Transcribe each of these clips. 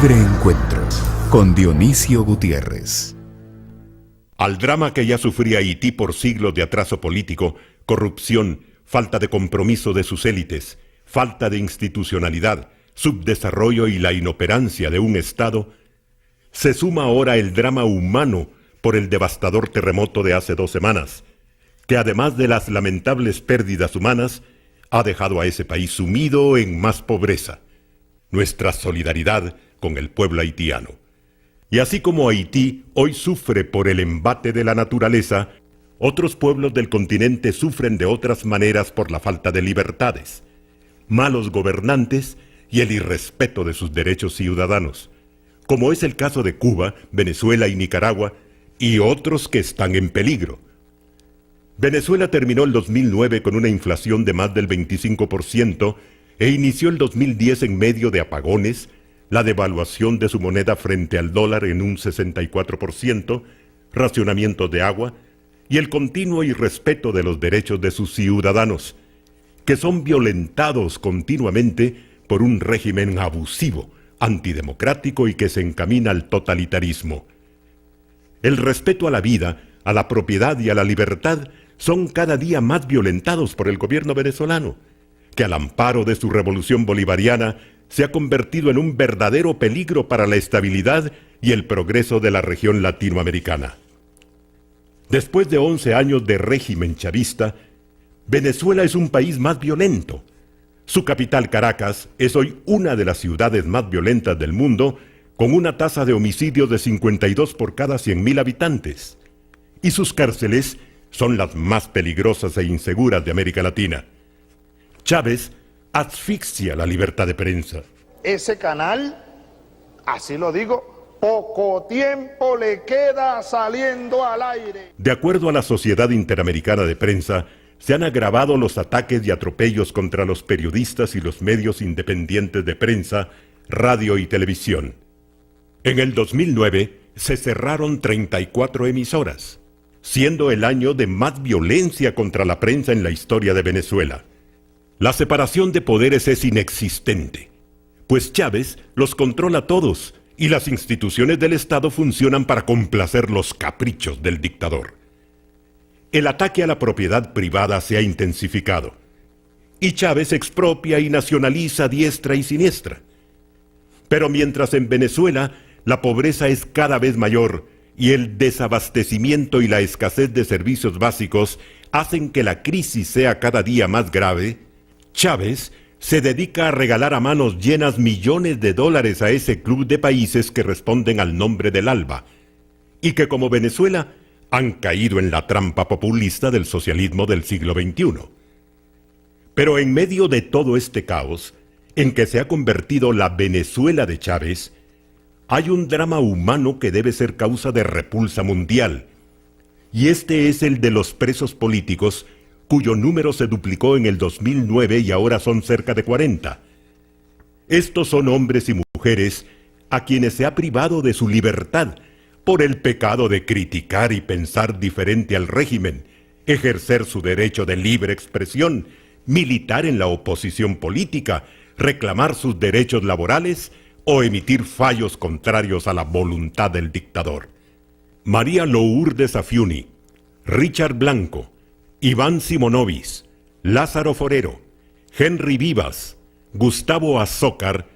Libre Encuentro con Dionisio Gutiérrez. Al drama que ya sufría Haití por siglos de atraso político, corrupción, falta de compromiso de sus élites, falta de institucionalidad, subdesarrollo y la inoperancia de un Estado, se suma ahora el drama humano por el devastador terremoto de hace 2 semanas, que además de las lamentables pérdidas humanas, ha dejado a ese país sumido en más pobreza. Nuestra solidaridad con el pueblo haitiano. Y así como Haití hoy sufre por el embate de la naturaleza, otros pueblos del continente sufren de otras maneras por la falta de libertades, malos gobernantes y el irrespeto de sus derechos ciudadanos, como es el caso de Cuba, Venezuela y Nicaragua, y otros que están en peligro. Venezuela terminó el 2009 con una inflación de más del 25% e inició el 2010 en medio de apagones, la devaluación de su moneda frente al dólar en un 64%, racionamiento de agua y el continuo irrespeto de los derechos de sus ciudadanos, que son violentados continuamente por un régimen abusivo, antidemocrático y que se encamina al totalitarismo. El respeto a la vida, a la propiedad y a la libertad son cada día más violentados por el gobierno venezolano, que al amparo de su revolución bolivariana se ha convertido en un verdadero peligro para la estabilidad y el progreso de la región latinoamericana. Después de 11 años de régimen chavista, Venezuela es un país más violento. Su capital, Caracas, es hoy una de las ciudades más violentas del mundo, con una tasa de homicidios de 52 por cada 100.000 habitantes. Y sus cárceles son las más peligrosas e inseguras de América Latina. Chávez asfixia la libertad de prensa. Ese canal, así lo digo, poco tiempo le queda saliendo al aire. De acuerdo a la Sociedad Interamericana de Prensa, se han agravado los ataques y atropellos contra los periodistas y los medios independientes de prensa, radio y televisión. En el 2009 se cerraron 34 emisoras, siendo el año de más violencia contra la prensa en la historia de Venezuela. La separación de poderes es inexistente, pues Chávez los controla a todos y las instituciones del Estado funcionan para complacer los caprichos del dictador. El ataque a la propiedad privada se ha intensificado, y Chávez expropia y nacionaliza a diestra y siniestra. Pero mientras en Venezuela la pobreza es cada vez mayor y el desabastecimiento y la escasez de servicios básicos hacen que la crisis sea cada día más grave, Chávez se dedica a regalar a manos llenas millones de dólares a ese club de países que responden al nombre del ALBA, y que como Venezuela han caído en la trampa populista del socialismo del siglo XXI. Pero en medio de todo este caos, en que se ha convertido la Venezuela de Chávez, hay un drama humano que debe ser causa de repulsa mundial, y este es el de los presos políticos, cuyo número se duplicó en el 2009 y ahora son cerca de 40. Estos son hombres y mujeres a quienes se ha privado de su libertad por el pecado de criticar y pensar diferente al régimen, ejercer su derecho de libre expresión, militar en la oposición política, reclamar sus derechos laborales o emitir fallos contrarios a la voluntad del dictador. María Lourdes Afiuni, Richard Blanco, Iván Simonovis, Lázaro Forero, Henry Vivas, Gustavo Azócar,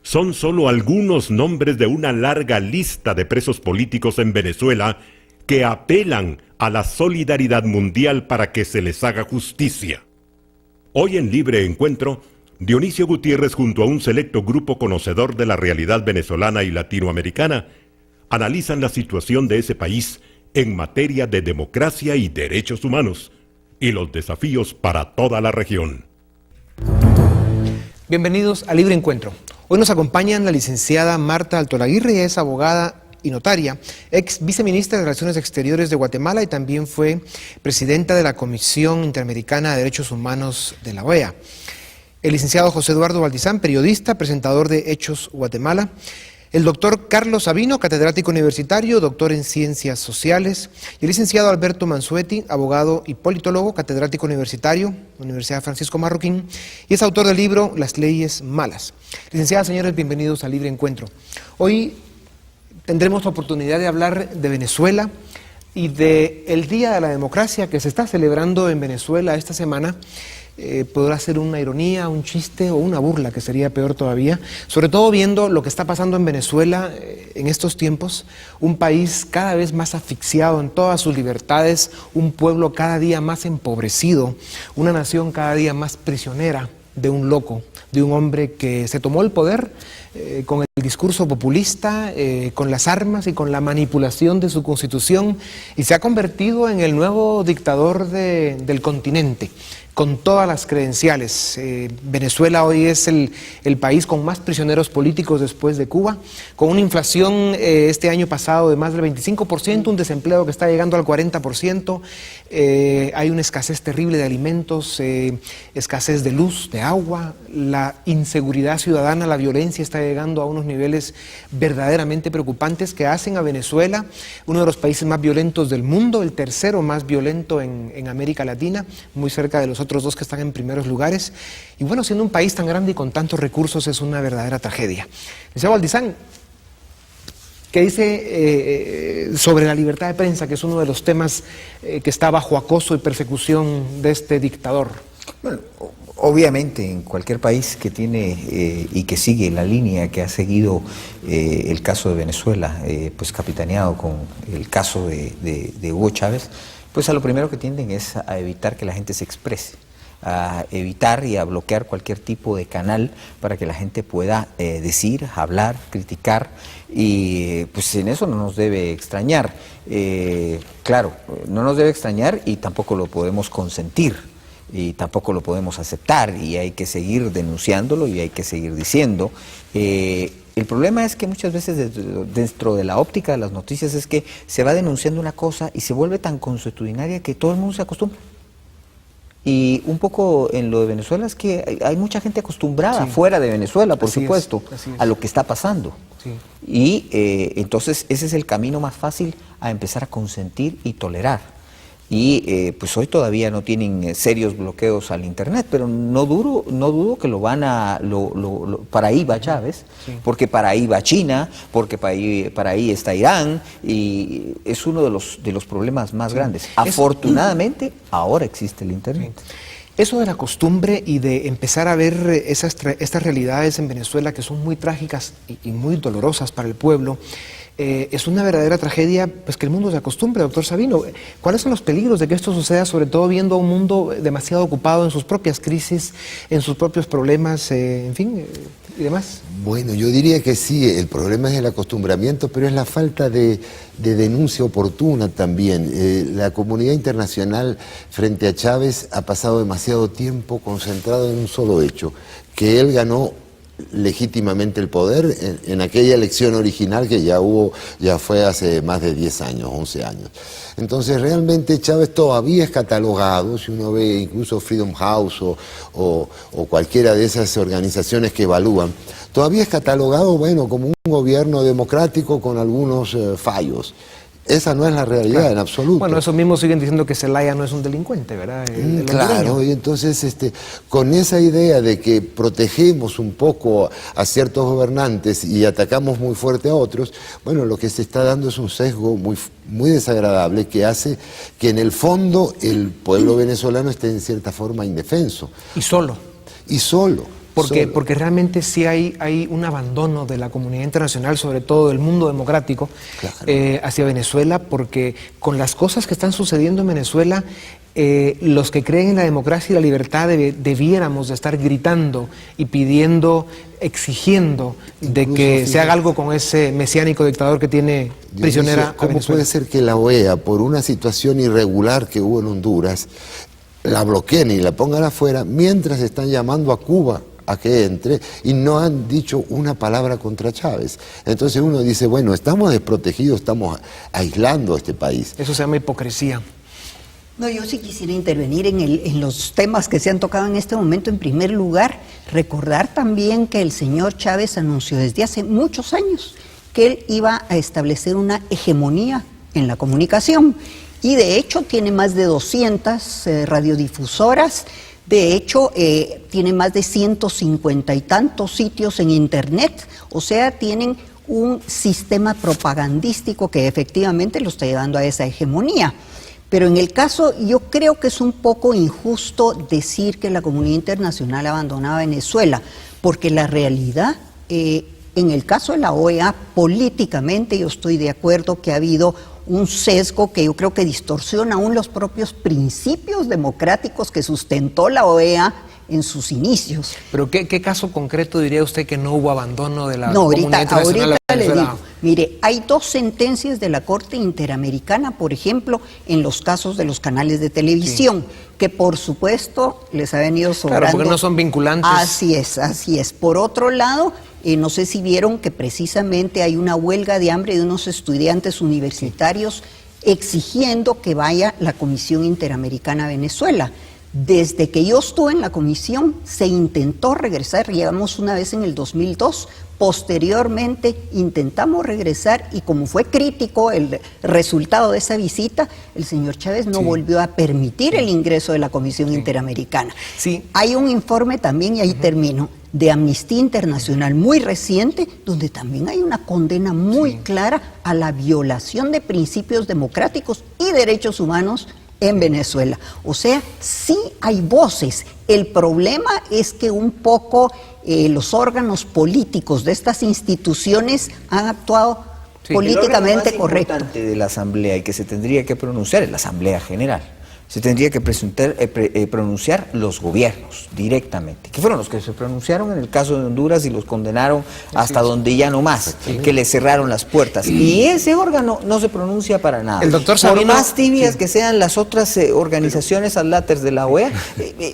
son solo algunos nombres de una larga lista de presos políticos en Venezuela que apelan a la solidaridad mundial para que se les haga justicia. Hoy en Libre Encuentro, Dionisio Gutiérrez junto a un selecto grupo conocedor de la realidad venezolana y latinoamericana, analizan la situación de ese país en materia de democracia y derechos humanos, y los desafíos para toda la región. Bienvenidos a Libre Encuentro. Hoy nos acompañan la licenciada Marta Altolaguirre, ella es abogada y notaria, ex viceministra de Relaciones Exteriores de Guatemala y también fue presidenta de la Comisión Interamericana de Derechos Humanos de la OEA. El licenciado José Eduardo Valdizán, periodista, presentador de Hechos Guatemala. El doctor Carlos Sabino, catedrático universitario, doctor en Ciencias Sociales, y el licenciado Alberto Mansuetti, abogado y politólogo, catedrático universitario, Universidad Francisco Marroquín, y es autor del libro Las leyes malas. Licenciadas, señores, bienvenidos a Libre Encuentro. Hoy tendremos la oportunidad de hablar de Venezuela y del Día de la Democracia que se está celebrando en Venezuela esta semana. Podrá ser una ironía, un chiste o una burla, que sería peor todavía, sobre todo viendo lo que está pasando en Venezuela en estos tiempos, un país cada vez más asfixiado en todas sus libertades, un pueblo cada día más empobrecido, una nación cada día más prisionera de un loco, de un hombre que se tomó el poder con el discurso populista, con las armas y con la manipulación de su constitución, y se ha convertido en el nuevo dictador del continente, con todas las credenciales. Venezuela hoy es el país con más prisioneros políticos después de Cuba, con una inflación este año pasado de más del 25%, un desempleo que está llegando al 40%, hay una escasez terrible de alimentos, escasez de luz, de agua, la inseguridad ciudadana, la violencia está llegando a unos niveles verdaderamente preocupantes que hacen a Venezuela uno de los países más violentos del mundo, el tercero más violento en América Latina, muy cerca de los otros dos que están en primeros lugares. Y bueno, siendo un país tan grande y con tantos recursos, es una verdadera tragedia. Licenciado Valdizán, ¿qué dice sobre la libertad de prensa, que es uno de los temas que está bajo acoso y persecución de este dictador? Bueno, obviamente en cualquier país que tiene y que sigue la línea que ha seguido el caso de Venezuela, pues capitaneado con el caso de Hugo Chávez, pues a lo primero que tienden es a evitar que la gente se exprese, a evitar y a bloquear cualquier tipo de canal para que la gente pueda decir, hablar, criticar, y pues en eso no nos debe extrañar. Claro, no nos debe extrañar y tampoco lo podemos consentir y tampoco lo podemos aceptar, y hay que seguir denunciándolo y hay que seguir diciendo. El problema es que muchas veces dentro de la óptica de las noticias es que se va denunciando una cosa y se vuelve tan consuetudinaria que todo el mundo se acostumbra. Y un poco en lo de Venezuela es que hay mucha gente acostumbrada, sí, fuera de Venezuela, por supuesto, a lo que está pasando. Sí. Y entonces ese es el camino más fácil a empezar a consentir y tolerar. Y pues hoy todavía no tienen serios bloqueos al internet, pero no dudo que lo van a, para ahí va Chávez, sí, porque para ahí va China, porque para ahí está Irán, y es uno de los problemas más, sí, grandes. Afortunadamente ahora existe el internet. Sí. Eso de la costumbre y de empezar a ver estas realidades en Venezuela, que son muy trágicas y muy dolorosas para el pueblo, es una verdadera tragedia, pues, que el mundo se acostumbre. Doctor Sabino, ¿cuáles son los peligros de que esto suceda, sobre todo viendo a un mundo demasiado ocupado en sus propias crisis, en sus propios problemas, en fin, y demás? Bueno, yo diría que sí, el problema es el acostumbramiento, pero es la falta de denuncia oportuna también. La comunidad internacional frente a Chávez ha pasado demasiado tiempo concentrado en un solo hecho, que él ganó legítimamente el poder en aquella elección original que ya fue hace más de 10 años, 11 años. Entonces realmente Chávez todavía es catalogado, si uno ve incluso Freedom House o cualquiera de esas organizaciones que evalúan, todavía es catalogado, bueno, como un gobierno democrático con algunos fallos. Esa no es la realidad, claro, en absoluto. Bueno, eso mismo siguen diciendo que Zelaya no es un delincuente, ¿verdad? Claro, y entonces con esa idea de que protegemos un poco a ciertos gobernantes y atacamos muy fuerte a otros, bueno, lo que se está dando es un sesgo muy desagradable que hace que en el fondo el pueblo venezolano esté en cierta forma indefenso. Y solo. Y solo. Porque realmente sí hay un abandono de la comunidad internacional, sobre todo del mundo democrático, claro, hacia Venezuela, porque con las cosas que están sucediendo en Venezuela, los que creen en la democracia y la libertad debiéramos de estar gritando y pidiendo, exigiendo de que se haga algo con ese mesiánico dictador que tiene prisionera a Venezuela. ¿Cómo puede ser que la OEA, por una situación irregular que hubo en Honduras, la bloqueen y la pongan afuera, mientras están llamando a Cuba a que entre, y no han dicho una palabra contra Chávez? Entonces uno dice, bueno, estamos desprotegidos, estamos aislando a este país. Eso se llama hipocresía. No, yo sí quisiera intervenir en los temas que se han tocado en este momento. En primer lugar, recordar también que el señor Chávez anunció desde hace muchos años que él iba a establecer una hegemonía en la comunicación. Y de hecho tiene más de 200 radiodifusoras. De hecho, tiene más de 150 y tantos sitios en Internet. O sea, tienen un sistema propagandístico que efectivamente lo está llevando a esa hegemonía. Pero en el caso, yo creo que es un poco injusto decir que la comunidad internacional abandona a Venezuela, porque la realidad, en el caso de la OEA, políticamente yo estoy de acuerdo que ha habido un sesgo que yo creo que distorsiona aún los propios principios democráticos que sustentó la OEA en sus inicios. ¿Pero qué caso concreto diría usted que no hubo abandono de la comunidad internacional? Ahorita le digo, mire, hay 2 sentencias de la Corte Interamericana, por ejemplo, en los casos de los canales de televisión, que por supuesto les ha venido sobrando. Claro, porque no son vinculantes. Así es, así es. Por otro lado, no sé si vieron que precisamente hay una huelga de hambre de unos estudiantes universitarios exigiendo que vaya la Comisión Interamericana a Venezuela. Desde que yo estuve en la comisión se intentó regresar, llegamos una vez en el 2002, posteriormente intentamos regresar y como fue crítico el resultado de esa visita, el señor Chávez no volvió a permitir el ingreso de la Comisión Interamericana. Hay un informe también, y ahí termino, de Amnistía Internacional muy reciente, donde también hay una condena muy clara a la violación de principios democráticos y derechos humanos en Venezuela. O sea, sí hay voces. El problema es que un poco los órganos políticos de estas instituciones han actuado políticamente correcto. El órgano más importante de la Asamblea y que se tendría que pronunciar es la Asamblea General. Se tendría que pronunciar los gobiernos directamente, que fueron los que se pronunciaron en el caso de Honduras y los condenaron hasta donde ya no más, que le cerraron las puertas. Y ese órgano no se pronuncia para nada. El doctor Sabino, por más tibias que sean las otras organizaciones adláteres de la OEA,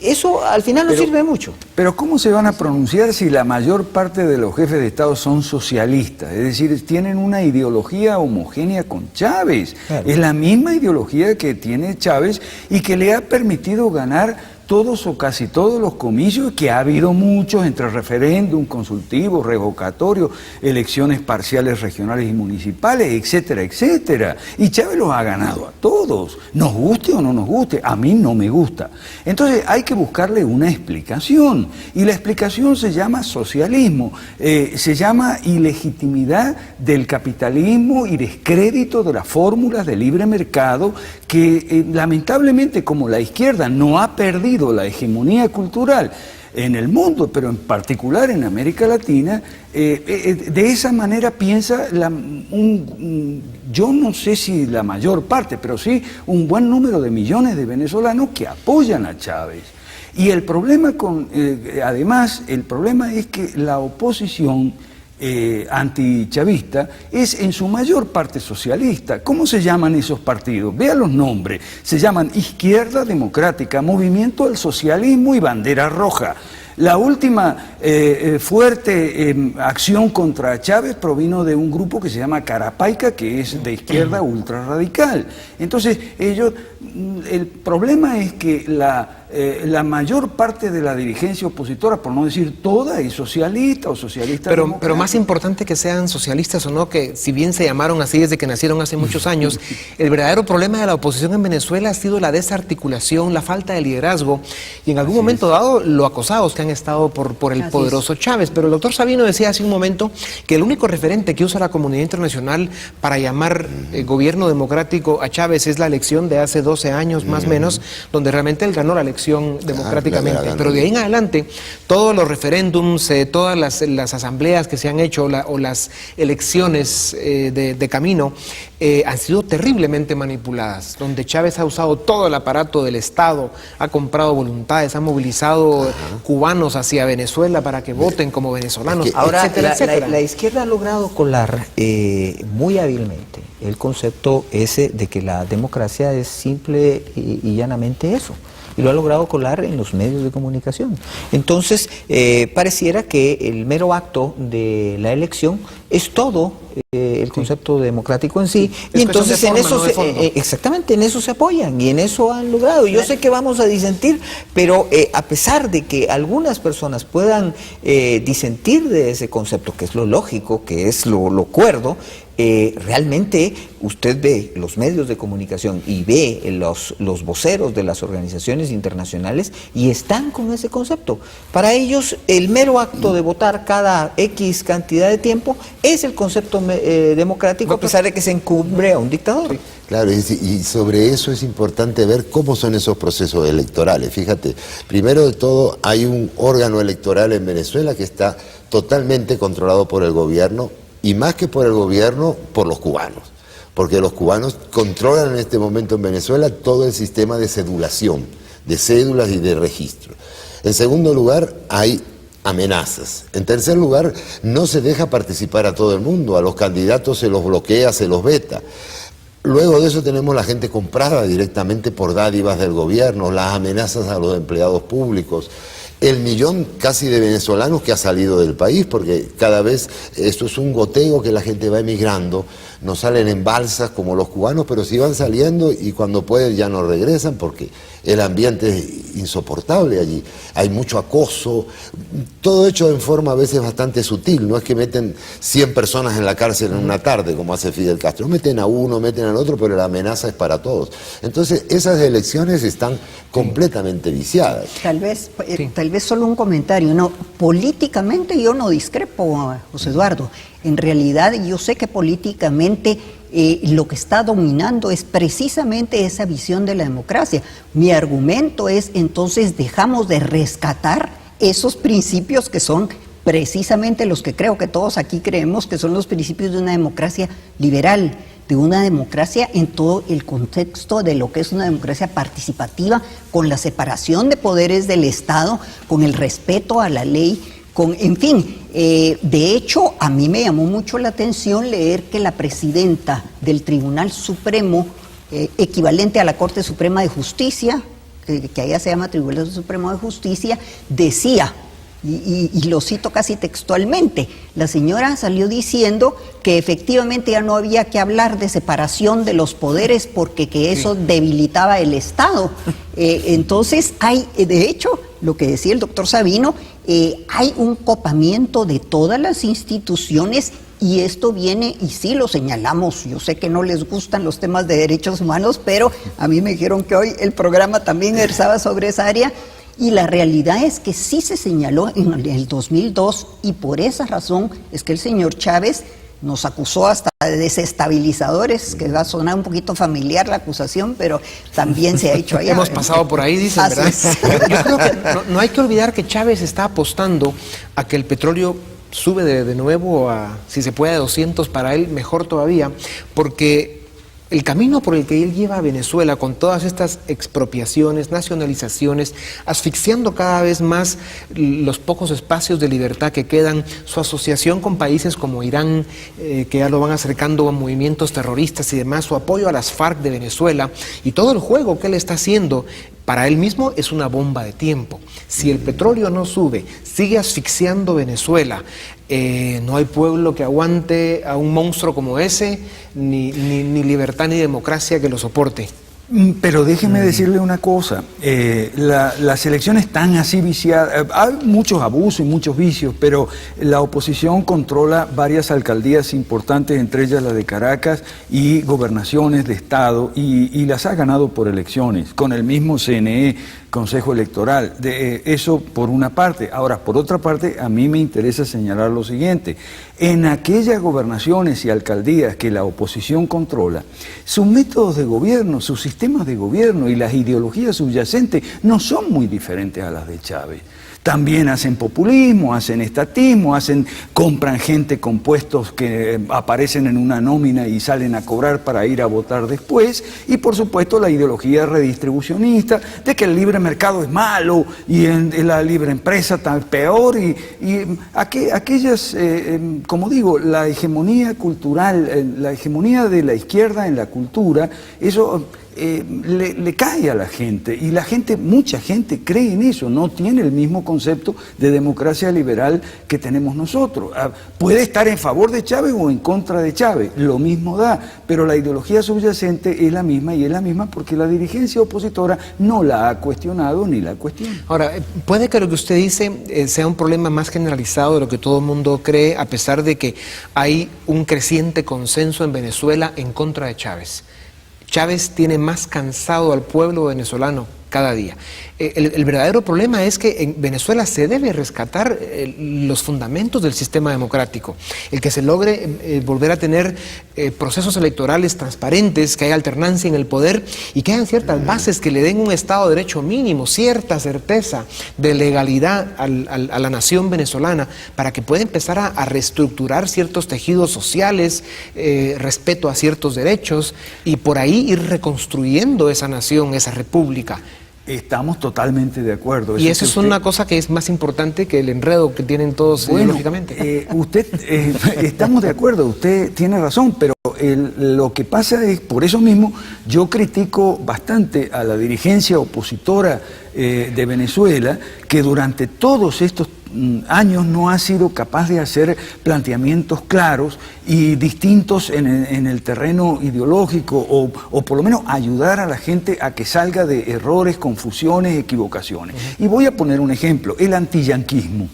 eso al final no sirve mucho. Pero ¿cómo se van a pronunciar si la mayor parte de los jefes de Estado son socialistas? Es decir, tienen una ideología homogénea con Chávez. Claro. Es la misma ideología que tiene Chávez y que le ha permitido ganar todos o casi todos los comicios, que ha habido muchos, entre referéndum, consultivo, revocatorio, elecciones parciales regionales y municipales, etcétera, etcétera. Y Chávez los ha ganado a todos, nos guste o no nos guste, a mí no me gusta. Entonces hay que buscarle una explicación, y la explicación se llama socialismo, se llama ilegitimidad del capitalismo y descrédito de las fórmulas de libre mercado que lamentablemente, como la izquierda no ha perdido la hegemonía cultural en el mundo, pero en particular en América Latina, de esa manera piensa yo no sé si la mayor parte, pero sí un buen número de millones de venezolanos que apoyan a Chávez. Y el problema además, el problema es que la oposición antichavista es en su mayor parte socialista. ¿Cómo se llaman esos partidos? Vea los nombres. Se llaman Izquierda Democrática, Movimiento al Socialismo y Bandera Roja. La última fuerte acción contra Chávez provino de un grupo que se llama Carapaica, que es de izquierda ultra radical. Entonces, el problema es que la mayor parte de la dirigencia opositora, por no decir toda, es socialista o socialista democrática. Pero más importante que sean socialistas o no, que si bien se llamaron así desde que nacieron hace muchos años, el verdadero problema de la oposición en Venezuela ha sido la desarticulación, la falta de liderazgo y en algún momento dado lo acosados que han estado por el poderoso Chávez. Pero el doctor Sabino decía hace un momento que el único referente que usa la comunidad internacional para llamar gobierno democrático a Chávez es la elección de hace 12 años más o menos, donde realmente él ganó la elección democráticamente. Pero de ahí en adelante, todos los referéndums, todas las asambleas que se han hecho o las elecciones de camino han sido terriblemente manipuladas, donde Chávez ha usado todo el aparato del Estado, ha comprado voluntades, ha movilizado cubanos hacia Venezuela para que voten como venezolanos, ahora, etcétera, etcétera. La izquierda ha logrado colar muy hábilmente el concepto ese de que la democracia es simple y llanamente eso. y lo ha logrado colar en los medios de comunicación. Entonces, pareciera que el mero acto de la elección es todo el concepto democrático en sí, y entonces en eso exactamente, en eso se apoyan y en eso han logrado. Yo sé que vamos a disentir, pero a pesar de que algunas personas puedan disentir de ese concepto, que es lo lógico, que es lo cuerdo, realmente usted ve los medios de comunicación y ve los voceros de las organizaciones internacionales y están con ese concepto. Para ellos el mero acto de votar cada X cantidad de tiempo es el concepto democrático, a pesar de que se encumbre a un dictador. Claro, y sobre eso es importante ver cómo son esos procesos electorales. Fíjate, primero de todo hay un órgano electoral en Venezuela que está totalmente controlado por el gobierno, y más que por el gobierno, por los cubanos, porque los cubanos controlan en este momento en Venezuela todo el sistema de cedulación, de cédulas y de registro. En segundo lugar, hay amenazas. En tercer lugar, no se deja participar a todo el mundo, a los candidatos se los bloquea, se los veta. Luego de eso tenemos la gente comprada directamente por dádivas del gobierno, las amenazas a los empleados públicos, el millón casi de venezolanos que ha salido del país, porque cada vez esto es un goteo que la gente va emigrando, no salen en balsas como los cubanos, pero sí van saliendo y cuando pueden ya no regresan porque el ambiente es insoportable allí. Hay mucho acoso, todo hecho en forma a veces bastante sutil, no es que meten 100 personas en la cárcel en una tarde como hace Fidel Castro, meten a uno, meten al otro, pero la amenaza es para todos. Entonces esas elecciones están completamente viciadas. Tal vez solo un comentario, no, políticamente yo no discrepo, José Eduardo. En realidad yo sé que políticamente lo que está dominando es precisamente esa visión de la democracia. Mi argumento es, entonces, dejamos de rescatar esos principios que son precisamente los que creo que todos aquí creemos que son los principios de una democracia liberal, de una democracia en todo el contexto de lo que es una democracia participativa, con la separación de poderes del Estado, con el respeto a la ley, en fin, de hecho, a mí me llamó mucho la atención leer que la presidenta del Tribunal Supremo, equivalente a la Corte Suprema de Justicia, que allá se llama Tribunal Supremo de Justicia, decía, y lo cito casi textualmente, la señora salió diciendo que efectivamente ya no había que hablar de separación de los poderes porque que eso debilitaba el Estado. Entonces hay, de hecho, lo que decía el doctor Sabino, hay un copamiento de todas las instituciones y esto viene, y sí lo señalamos, yo sé que no les gustan los temas de derechos humanos, pero a mí me dijeron que hoy el programa también versaba sobre esa área. Y la realidad es que sí se señaló en el 2002 y por esa razón es que el señor Chávez nos acusó hasta de desestabilizadores, que va a sonar un poquito familiar la acusación, pero también se ha hecho allá. Hemos pasado por ahí, dicen, ¿verdad? Yo creo que no hay que olvidar que Chávez está apostando a que el petróleo sube de nuevo a, si se puede, a 200, para él mejor todavía, porque el camino por el que él lleva a Venezuela con todas estas expropiaciones, nacionalizaciones, asfixiando cada vez más los pocos espacios de libertad que quedan, su asociación con países como Irán, que ya lo van acercando a movimientos terroristas y demás, su apoyo a las FARC de Venezuela y todo el juego que él está haciendo, para él mismo es una bomba de tiempo. Si el petróleo no sube, sigue asfixiando Venezuela, no hay pueblo que aguante a un monstruo como ese, ni libertad ni democracia que lo soporte. Pero déjeme decirle una cosa, las elecciones están así viciadas, hay muchos abusos y muchos vicios, pero la oposición controla varias alcaldías importantes, entre ellas la de Caracas, y gobernaciones de estado, y las ha ganado por elecciones, con el mismo CNE, Consejo Electoral. Eso por una parte. Ahora, por otra parte, a mí me interesa señalar lo siguiente. En aquellas gobernaciones y alcaldías que la oposición controla, sus métodos de gobierno, sus sistemas de gobierno y las ideologías subyacentes no son muy diferentes a las de Chávez. También hacen populismo, hacen estatismo, compran gente con puestos que aparecen en una nómina y salen a cobrar para ir a votar después. Y por supuesto la ideología redistribucionista de que el libre mercado es malo y en la libre empresa está peor. Y aquellas, como digo, la hegemonía cultural, la hegemonía de la izquierda en la cultura, eso le cae a la gente, y la gente, mucha gente cree en eso, no tiene el mismo concepto de democracia liberal que tenemos nosotros. Puede estar en favor de Chávez o en contra de Chávez, lo mismo da, pero la ideología subyacente es la misma, y es la misma porque la dirigencia opositora no la ha cuestionado ni la cuestiona. Ahora, puede que lo que usted dice sea un problema más generalizado de lo que todo el mundo cree, a pesar de que hay un creciente consenso en Venezuela en contra de Chávez. Chávez tiene más cansado al pueblo venezolano cada día. El verdadero problema es que en Venezuela se debe rescatar los fundamentos del sistema democrático, el que se logre volver a tener procesos electorales transparentes, que haya alternancia en el poder y que hayan ciertas bases que le den un Estado de Derecho mínimo, cierta certeza de legalidad a la nación venezolana, para que pueda empezar a reestructurar ciertos tejidos sociales, respeto a ciertos derechos, y por ahí ir reconstruyendo esa nación, esa república. Estamos totalmente de acuerdo. Y eso es una cosa que es más importante que el enredo que tienen todos ideológicamente. Estamos de acuerdo, usted tiene razón, pero lo que pasa es, por eso mismo, yo critico bastante a la dirigencia opositora de Venezuela, que durante todos estos años no ha sido capaz de hacer planteamientos claros y distintos en el terreno ideológico, o por lo menos ayudar a la gente a que salga de errores, confusiones, equivocaciones. Y voy a poner un ejemplo: el antiyanquismo.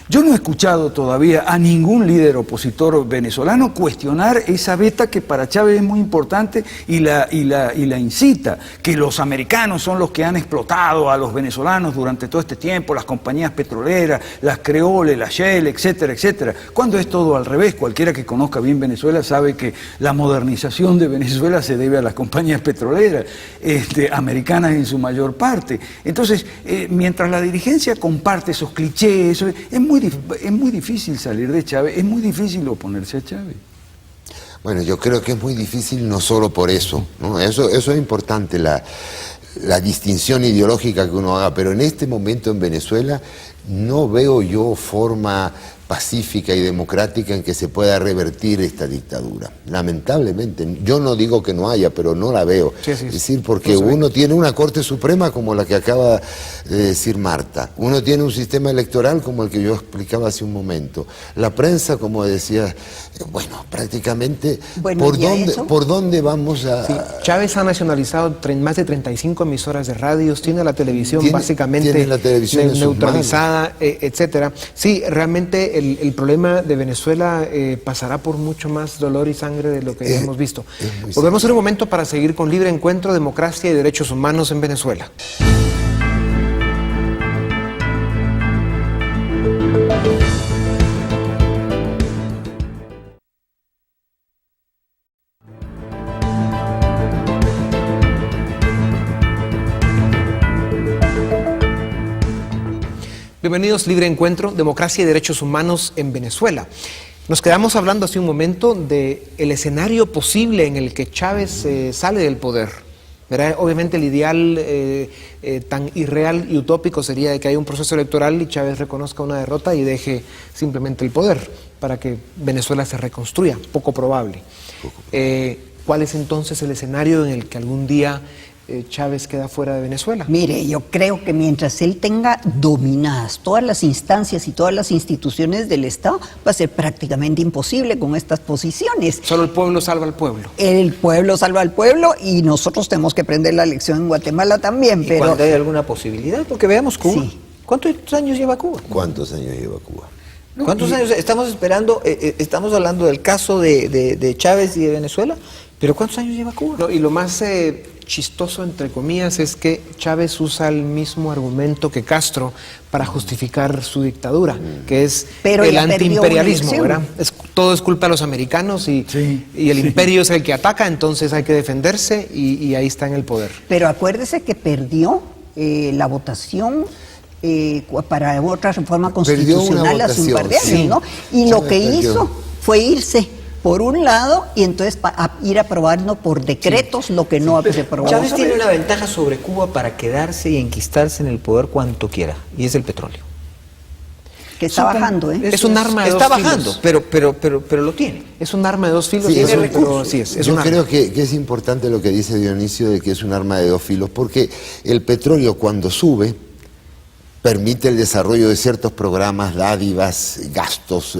Yo no he escuchado todavía a ningún líder opositor venezolano cuestionar esa beta que para Chávez es muy importante y la incita, que los americanos son los que han explotado a los venezolanos durante todo este tiempo, las compañías petroleras, las Creole, las Shell, etcétera, etcétera, cuando es todo al revés. Cualquiera que conozca bien Venezuela sabe que la modernización de Venezuela se debe a las compañías petroleras, americanas en su mayor parte. Entonces, mientras la dirigencia comparte esos clichés, es muy difícil salir de Chávez, es muy difícil oponerse a Chávez. Bueno, yo creo que es muy difícil no solo por eso, ¿no? Eso es importante, la distinción ideológica que uno haga, pero en este momento en Venezuela no veo yo forma pacífica y democrática en que se pueda revertir esta dictadura. Lamentablemente, yo no digo que no haya, pero no la veo. Sí. Es decir, porque uno tiene una Corte Suprema como la que acaba de decir Marta, uno tiene un sistema electoral como el que yo explicaba hace un momento, la prensa, como decía, bueno, prácticamente, ¿por dónde vamos a...? Sí. Chávez ha nacionalizado más de 35 emisoras de radios, tiene la televisión básicamente neutralizada, etcétera. Sí, realmente el problema de Venezuela pasará por mucho más dolor y sangre de lo que hemos visto. Volvemos en un momento para seguir con Libre Encuentro, Democracia y Derechos Humanos en Venezuela. Bienvenidos, Libre Encuentro, Democracia y Derechos Humanos en Venezuela. Nos quedamos hablando hace un momento del escenario posible en el que Chávez sale del poder. ¿Verdad? Obviamente el ideal tan irreal y utópico sería de que haya un proceso electoral y Chávez reconozca una derrota y deje simplemente el poder para que Venezuela se reconstruya. Poco probable. ¿Cuál es entonces el escenario en el que algún día Chávez queda fuera de Venezuela? Mire, yo creo que mientras él tenga dominadas todas las instancias y todas las instituciones del Estado, va a ser prácticamente imposible con estas posiciones. Solo el pueblo salva al pueblo. El pueblo salva al pueblo y nosotros tenemos que aprender la lección en Guatemala también. ¿Y pero cuando hay alguna posibilidad? Porque veamos Cuba. Sí. ¿Cuántos años lleva Cuba? ¿Cuántos años lleva Cuba? ¿Cuántos años? Estamos esperando, estamos hablando del caso de Chávez y de Venezuela, pero ¿cuántos años lleva Cuba? No, y lo más chistoso, entre comillas, es que Chávez usa el mismo argumento que Castro para justificar su dictadura, que es el antiimperialismo, ¿verdad? Todo es culpa de los americanos y el imperio es el que ataca, entonces hay que defenderse y ahí está en el poder. Pero acuérdese que perdió la votación para otra reforma constitucional hace un par de años, ¿no? Y lo que hizo fue irse por un lado y entonces ir aprobando por decretos lo que no se aprobó. Chávez tiene una ventaja sobre Cuba para quedarse y enquistarse en el poder cuanto quiera, y es el petróleo. Que está bajando, ¿eh? Es un arma de está dos bajando, filos. pero lo tiene. Es un arma de dos filos. Sí, tiene es un recursos, recurso. sí es Yo un arma. creo que es importante lo que dice Dionisio de que es un arma de dos filos, porque el petróleo cuando sube permite el desarrollo de ciertos programas, dádivas, gastos,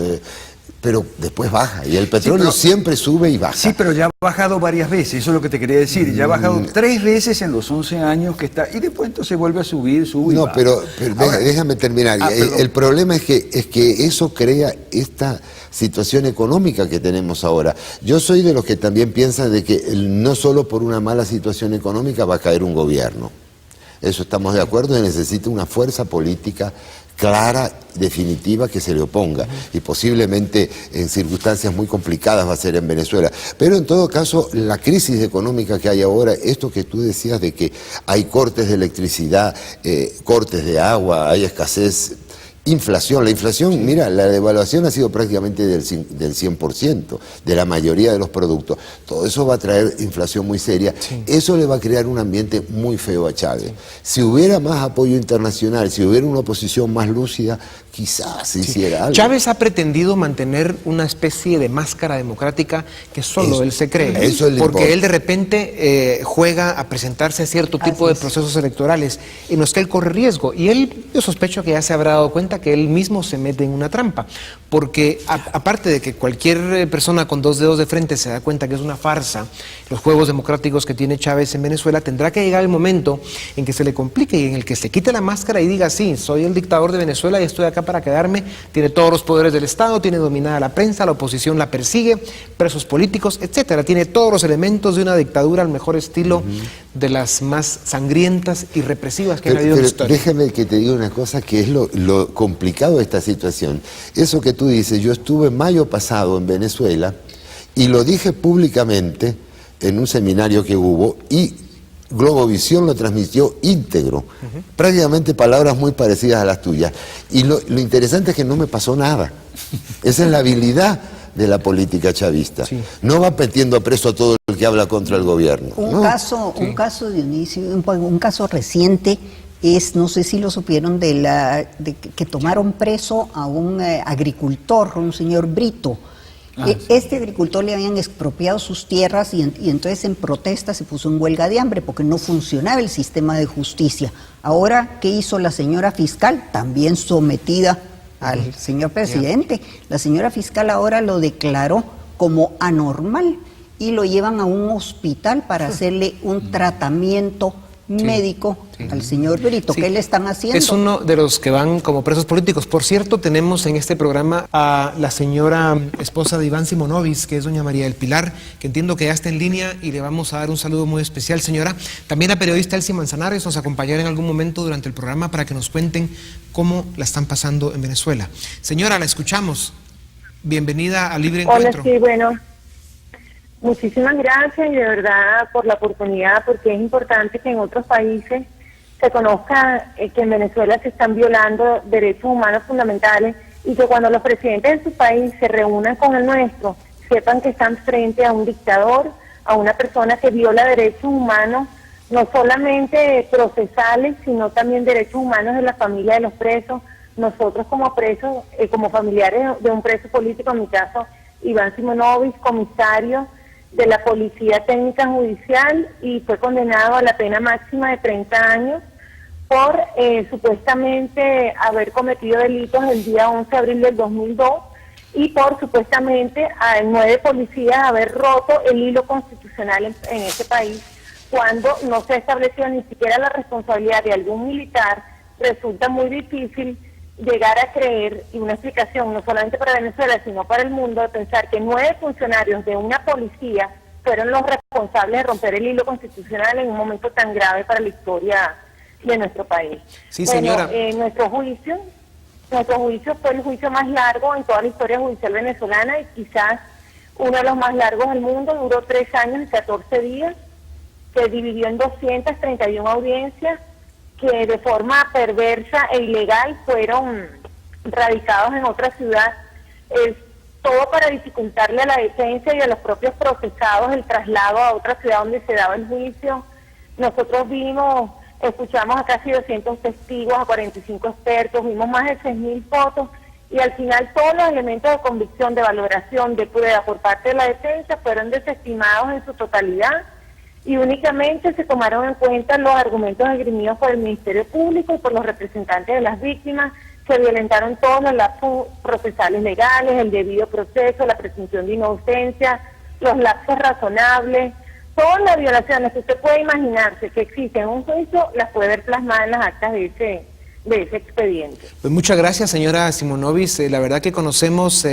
pero después baja, y el petróleo siempre sube y baja. Sí, pero ya ha bajado varias veces, eso es lo que te quería decir, ya ha bajado 3 veces en los 11 años que está, y después entonces vuelve a subir, sube y No, baja. pero Ahora, déjame terminar. El problema es que eso crea esta situación económica que tenemos ahora. Yo soy de los que también piensan de que no solo por una mala situación económica va a caer un gobierno. Eso estamos de acuerdo, y necesita una fuerza política clara, definitiva, que se le oponga, y posiblemente en circunstancias muy complicadas va a ser en Venezuela. Pero en todo caso, la crisis económica que hay ahora, esto que tú decías de que hay cortes de electricidad, cortes de agua, hay escasez, inflación. La inflación, mira, la devaluación ha sido prácticamente del 100% de la mayoría de los productos. Todo eso va a traer inflación muy seria. Eso le va a crear un ambiente muy feo a Chávez. Si hubiera más apoyo internacional, si hubiera una oposición más lúcida, quizás se hiciera algo. Chávez ha pretendido mantener una especie de máscara democrática que solo él se cree. Eso es lo porque importante. él de repente juega a presentarse a cierto tipo de procesos electorales en los que él corre riesgo. Y él, yo sospecho que ya se habrá dado cuenta que él mismo se mete en una trampa. Porque aparte de que cualquier persona con 2 dedos de frente se da cuenta que es una farsa, los juegos democráticos que tiene Chávez en Venezuela, tendrá que llegar el momento en que se le complique y en el que se quite la máscara y diga, sí, soy el dictador de Venezuela y estoy acá para quedarme, tiene todos los poderes del Estado, tiene dominada la prensa, la oposición la persigue, presos políticos, etcétera. Tiene todos los elementos de una dictadura al mejor estilo de las más sangrientas y represivas que han habido en la historia. Déjame que te diga una cosa que es lo complicado de esta situación. Eso que tú dices, yo estuve en mayo pasado en Venezuela y lo dije públicamente en un seminario que hubo, y Globovisión lo transmitió íntegro, prácticamente palabras muy parecidas a las tuyas. Y lo interesante es que no me pasó nada. Esa es la habilidad de la política chavista. No va metiendo a preso a todo el que habla contra el gobierno. Un caso, Dionisio, un caso reciente es, no sé si lo supieron, de que tomaron preso a un agricultor, un señor Brito. Este agricultor le habían expropiado sus tierras y entonces en protesta se puso en huelga de hambre porque no funcionaba el sistema de justicia. Ahora, ¿qué hizo la señora fiscal? También sometida al señor presidente. La señora fiscal ahora lo declaró como anormal y lo llevan a un hospital para hacerle un tratamiento médico al señor Brito. ¿Qué le están haciendo? Es uno de los que van como presos políticos. Por cierto, tenemos en este programa a la señora esposa de Iván Simonovic, que es doña María del Pilar, que entiendo que ya está en línea y le vamos a dar un saludo muy especial, señora. También la periodista Elsie Manzanares nos acompañará en algún momento durante el programa para que nos cuenten cómo la están pasando en Venezuela. Señora, la escuchamos. Bienvenida a Libre Encuentro. Hola, sí, bueno. Muchísimas gracias y de verdad por la oportunidad, porque es importante que en otros países se conozca que en Venezuela se están violando derechos humanos fundamentales y que cuando los presidentes de su país se reúnan con el nuestro, sepan que están frente a un dictador, a una persona que viola derechos humanos, no solamente procesales, sino también derechos humanos de la familia de los presos. Nosotros como presos, como familiares de un preso político, en mi caso, Iván Simonovic, comisario de la Policía Técnica Judicial, y fue condenado a la pena máxima de 30 años por supuestamente haber cometido delitos el día 11 de abril del 2002 y por supuestamente a 9 policías haber roto el hilo constitucional en ese país. Cuando no se estableció ni siquiera la responsabilidad de algún militar, resulta muy difícil llegar a creer, y una explicación no solamente para Venezuela sino para el mundo, de pensar que 9 funcionarios de una policía fueron los responsables de romper el hilo constitucional en un momento tan grave para la historia de nuestro país. Sí, señora. Nuestro juicio fue el juicio más largo en toda la historia judicial venezolana y quizás uno de los más largos del mundo. Duró 3 años y 14 días, se dividió en 231 audiencias que de forma perversa e ilegal fueron radicados en otra ciudad, todo para dificultarle a la defensa y a los propios procesados el traslado a otra ciudad donde se daba el juicio. Nosotros escuchamos a casi 200 testigos, a 45 expertos, vimos más de 6.000 fotos y al final todos los elementos de convicción, de valoración, de prueba por parte de la defensa fueron desestimados en su totalidad y únicamente se tomaron en cuenta los argumentos esgrimidos por el Ministerio Público y por los representantes de las víctimas. Se violentaron todos los lapsos procesales legales, el debido proceso, la presunción de inocencia, los lapsos razonables, todas las violaciones que usted puede imaginarse que existen en un juicio, las puede ver plasmadas en las actas de ese expediente. Pues muchas gracias, señora Simonovic. La verdad que conocemos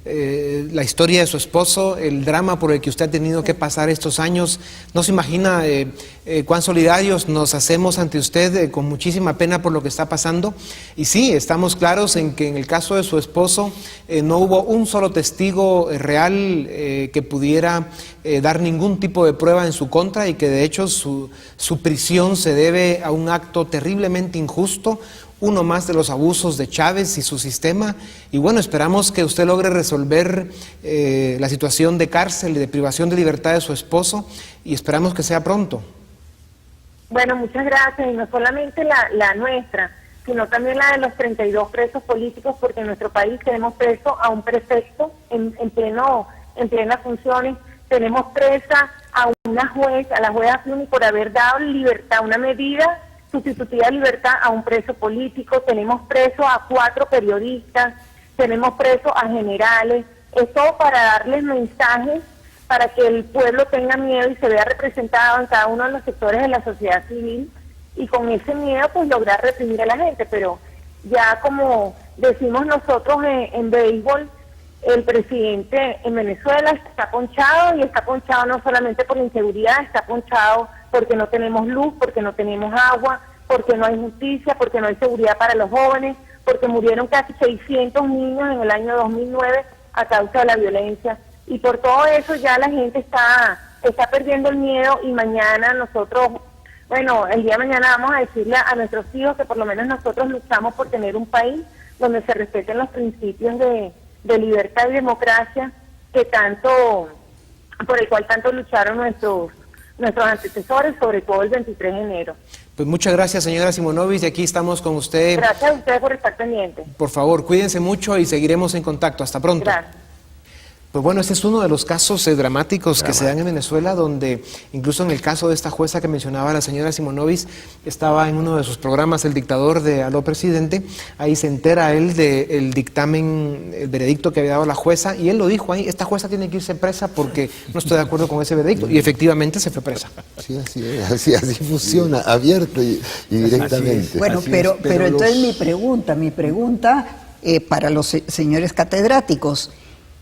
la historia de su esposo, el drama por el que usted ha tenido que pasar estos años. No se imagina cuán solidarios nos hacemos ante usted, con muchísima pena por lo que está pasando. Y sí, estamos claros en que en el caso de su esposo no hubo un solo testigo real que pudiera dar ningún tipo de prueba en su contra y que de hecho su prisión se debe a un acto terriblemente injusto, uno más de los abusos de Chávez y su sistema. Y bueno, esperamos que usted logre resolver la situación de cárcel y de privación de libertad de su esposo y esperamos que sea pronto. Bueno, muchas gracias, y no solamente la nuestra, sino también la de los 32 presos políticos, porque en nuestro país tenemos preso a un prefecto en plenas funciones, tenemos presa a una juez, a la jueza Flumi, por haber dado libertad, una medida sustitutiva de libertad a un preso político, tenemos preso a 4 periodistas, tenemos preso a generales, esto para darles mensajes para que el pueblo tenga miedo y se vea representado en cada uno de los sectores de la sociedad civil y con ese miedo pues lograr reprimir a la gente. Pero ya como decimos nosotros en béisbol, el presidente en Venezuela está ponchado, y está ponchado no solamente por inseguridad, está ponchado porque no tenemos luz, porque no tenemos agua, porque no hay justicia, porque no hay seguridad para los jóvenes, porque murieron casi 600 niños en el año 2009 a causa de la violencia. Y por todo eso ya la gente está perdiendo el miedo, y mañana nosotros, bueno, el día de mañana vamos a decirle a nuestros hijos que por lo menos nosotros luchamos por tener un país donde se respeten los principios de libertad y democracia por el cual tanto lucharon nuestros antecesores, sobre todo el 23 de enero. Pues muchas gracias, señora Simonovic, y aquí estamos con usted. Gracias a ustedes por estar pendientes. Por favor, cuídense mucho y seguiremos en contacto. Hasta pronto. Gracias. Pues bueno, este es uno de los casos dramáticos que se dan en Venezuela, donde incluso en el caso de esta jueza que mencionaba la señora Simonovic, estaba en uno de sus programas El Dictador de Aló Presidente. Ahí se entera él del dictamen, el veredicto que había dado la jueza, y él lo dijo ahí: esta jueza tiene que irse presa porque no estoy de acuerdo con ese veredicto, y efectivamente se fue presa. Sí, así funciona, abierto y directamente. Bueno, pero entonces mi pregunta para los señores catedráticos: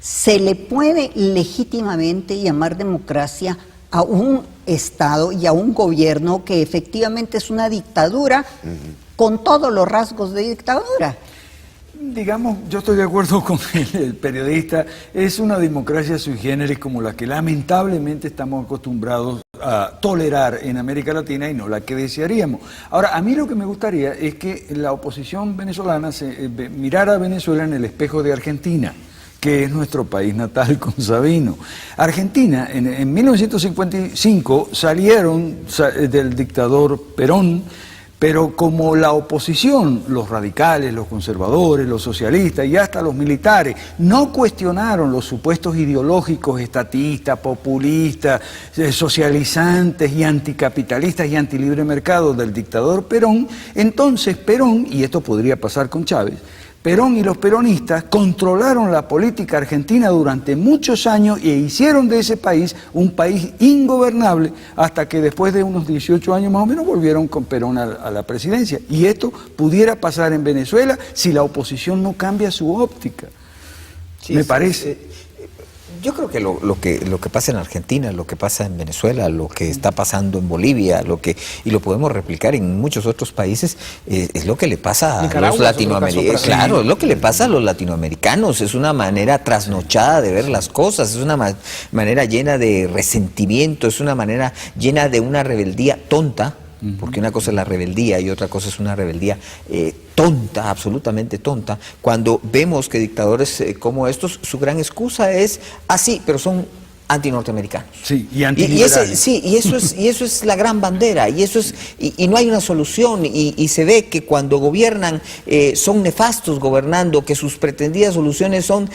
¿se le puede legítimamente llamar democracia a un Estado y a un gobierno que efectivamente es una dictadura con todos los rasgos de dictadura? Digamos, yo estoy de acuerdo con el periodista, es una democracia sui generis como la que lamentablemente estamos acostumbrados a tolerar en América Latina y no la que desearíamos. Ahora, a mí lo que me gustaría es que la oposición venezolana mirara a Venezuela en el espejo de Argentina, que es nuestro país natal con Sabino. Argentina, en 1955 salieron del dictador Perón, pero como la oposición, los radicales, los conservadores, los socialistas y hasta los militares, no cuestionaron los supuestos ideológicos estatistas, populistas, socializantes y anticapitalistas y antilibre mercado del dictador Perón, entonces Perón, y esto podría pasar con Chávez, Perón y los peronistas controlaron la política argentina durante muchos años e hicieron de ese país un país ingobernable, hasta que después de unos 18 años más o menos volvieron con Perón a la presidencia. Y esto pudiera pasar en Venezuela si la oposición no cambia su óptica. Sí, me parece. Yo creo que lo que pasa en Argentina, lo que pasa en Venezuela, lo que está pasando en Bolivia, y lo podemos replicar en muchos otros países, es lo que le pasa a los latinoamericanos. Claro, es lo que le pasa a los latinoamericanos. Es una manera trasnochada de ver las cosas, es una manera llena de resentimiento, es una manera llena de una rebeldía tonta. Porque una cosa es la rebeldía y otra cosa es una rebeldía tonta, absolutamente tonta, cuando vemos que dictadores como estos, su gran excusa es así, pero son antinorteamericanos. Sí, y antiliberales. Y eso es la gran bandera, y no hay una solución, y se ve que cuando gobiernan son nefastos gobernando, que sus pretendidas soluciones son